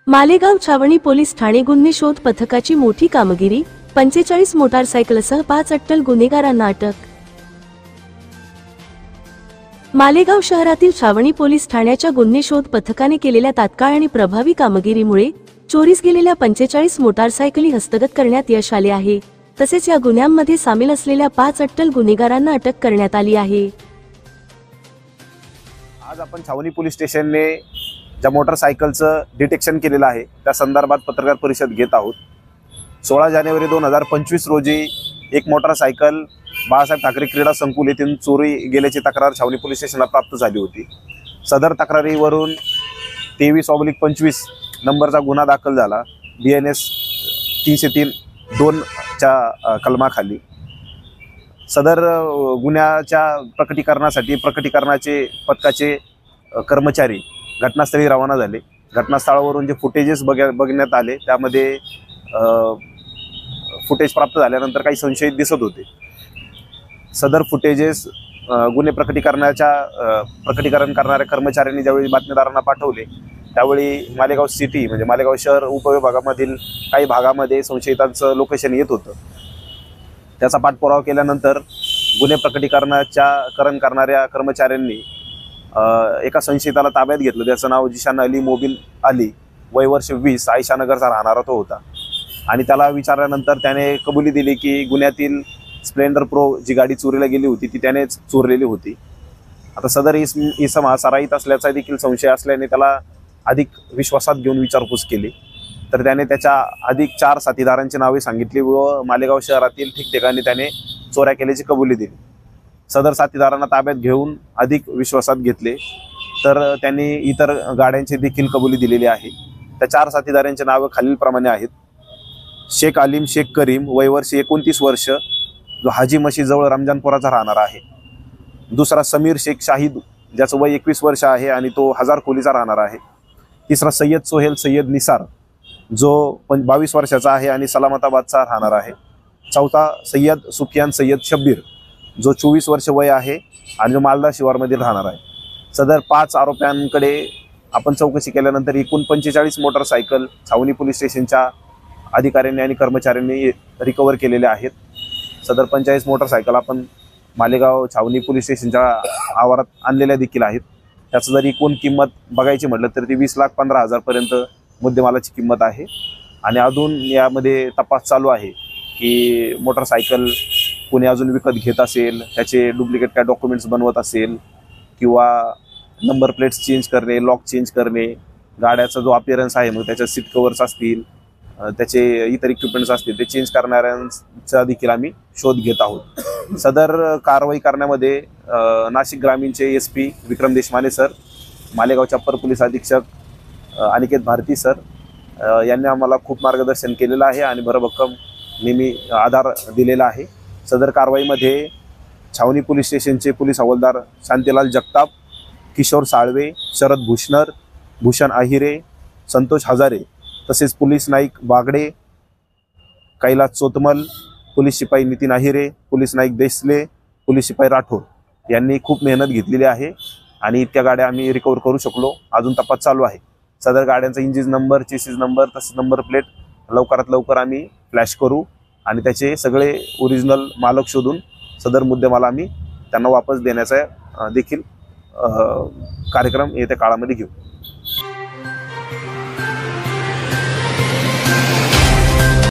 मालेगाव छावणी पोलीस ठाणे गुन्हे शोध पथकाची मोठी कामगिरी, 45 मोटारसायकलसह 5 अट्टल गुन्हेगारांना अटक। मालेगाव शहरातील छावणी पोलीस ठाण्याच्या गुन्हे शोध पथकाने केलेल्या तात्काळ आणि प्रभावी कामगिरीमुळे चोरीस गेलेल्या 45 मोटारसायकली हस्तगत करण्यात यश आले आहे। तसेच या गुन्ह्यांमध्ये सामील असलेल्या 5 अट्टल गुन्हेगारांना अटक करण्यात आली आहे। आज आपण छावणी पोलीस स्टेशनने ज्या मोटरसायकलचं डिटेक्शन केलेलं आहे त्या संदर्भात पत्रकार परिषद घेत आहोत। 16 जानेवारी 2025 रोजी एक मोटरसायकल बाळासाहेब ठाकरे क्रीडा संकुल येथून चोरी गेल्याची तक्रार छावणी पोलीस स्टेशनला प्राप्त झाली होती। सदर तक्रारीवरून 23/25 नंबरचा गुन्हा दाखल झाला। BNS 303(2) च्या कलमाखाली। सदर गुन्ह्याच्या प्रकटीकरणासाठी प्रकटीकरणाचे पथकाचे कर्मचारी घटनास्थळी रवाना झाले। घटनास्थळावरून जे फुटेजेस बघण्यात आले त्यामध्ये फुटेज प्राप्त झाल्यानंतर काही संशयित दिसत होते। सदर फुटेजेस गुन्हे प्रकटीकरण करणाऱ्या कर्मचाऱ्यांनी ज्यावेळी बातमीदारांना पाठवले त्यावेळी मालेगाव सिटी म्हणजे मालेगाव शहर उपविभागामधील काही भागामध्ये संशयितांचं लोकेशन येत होतं। त्याचा पाठपुरावा केल्यानंतर गुन्हे प्रकटीकरण करणाऱ्या कर्मचाऱ्यांनी एका संशयिताला ताब्यात घेतलं। त्याचं नाव जिशान अली मोबिन अली, वय वर्ष 20, आयशानगरचा राहणारा तो होता। आणि त्याला विचारल्यानंतर त्याने कबुली दिली की गुन्ह्यातील स्प्लेंडर प्रो जी गाडी चोरीला गेली होती ती त्यानेच चोरलेली होती। आता सदर इसम हा सराईत असल्याचा देखील संशय असल्याने त्याला अधिक विश्वासात घेऊन विचारपूस केली। तर त्याने त्याच्या अधिक 4 साथीदारांची नावे सांगितली व मालेगाव शहरातील ठिकठिकाणी त्याने चोऱ्या केल्याची कबुली दिली। सदर साथीदारांना ताब्यात घेऊन अधिक विश्वासात घेतले तर त्यांनी इतर गाड्यांची देखील कबुली दिलेली आहे। त्या 4 साथीदारांची नावे खालीलप्रमाणे आहेत। शेख आलिम शेख करीम, वय वर्ष 29 वर्ष, जो हाजी मशीद जवळ रमजानपुराचा राहणार आहे। दुसरा समीर शेख शाहिद, ज्याचं वय 21 वर्ष आहे आणि तो हजार खोलीचा राहणार आहे। तिसरा सय्यद सोहेल सय्यद निसार, जो 22 वर्षाचा आहे आणि सलामताबादचा राहणार आहे। चौथा सय्यद सुफियान सय्यद शब्बीर, जो 24 वर्ष वय आहे आणि जो मालदा शिवारमधील राहणार आहे। सदर 5 आरोप्यांकडे आपण चौकशी केल्यानंतर एकूण 45 मोटरसायकल छावणी पोलीस स्टेशनच्या अधिकाऱ्यांनी आणि कर्मचाऱ्यांनी रिकवर केलेले आहेत। सदर 45 मोटरसायकल आपण मालेगाव छावणी पोलीस स्टेशनच्या आवारात आणलेल्या देखील आहेत। त्याचं जर एकूण किंमत बघायची म्हटलं तर ती 20,15,000 पर्यंत मुद्देमालाची किंमत आहे। आणि अजून यामध्ये तपास चालू आहे की मोटरसायकल कोणी अजून विकत घेत असेल, त्याचे डुप्लिकेट काय डॉक्युमेंट्स बनवत असेल किंवा नंबर प्लेट्स चेंज करणे, लॉक चेंज करणे, गाड्याचा जो अपीअरन्स आहे मग त्याच्या सीट कवर्स असतील, त्याचे इतर इक्विपमेंट्स असतील ते चेंज करणाऱ्यांचा देखील आम्ही शोध घेत आहोत। सदर कारवाई करण्यामध्ये नाशिक ग्रामीणचे SP विक्रम देशमाने सर, मालेगावचे अप्पर पोलीस अधीक्षक अनिकेत भारती सर यांनी आम्हाला खूप मार्गदर्शन केलेलं आहे आणि भरभक्कम नेहमी आधार दिलेला आहे। सदर कारवाईमध्ये छावणी पोलीस स्टेशनचे पोलीस हवालदार शांतीलाल जगताप, किशोर साळवे, शरद भूषणर, भूषण आहिरे, संतोष हजारे, तसेच पोलीस नाईक बागडे, कैलास चोतमल, पोलीस शिपाई नितीन आहिरे, पोलीस नाईक देसले, पोलीस शिपाई राठोड यांनी खूप मेहनत घेतलेली आहे आणि इतक्या गाड्या आम्ही रिकवर करू शकलो। अजून तपास चालू आहे। सदर गाड्यांचा इंजिन नंबर, चेसिस नंबर तसेच नंबर प्लेट लवकरात लवकर आम्ही फ्लॅश करू आणि त्याचे सगळे ओरिजिनल मालक शोधून सदर मुद्देमाल आम्ही त्यांना वापस देण्याचा देखील कार्यक्रम येत्या काळामध्ये घेऊ।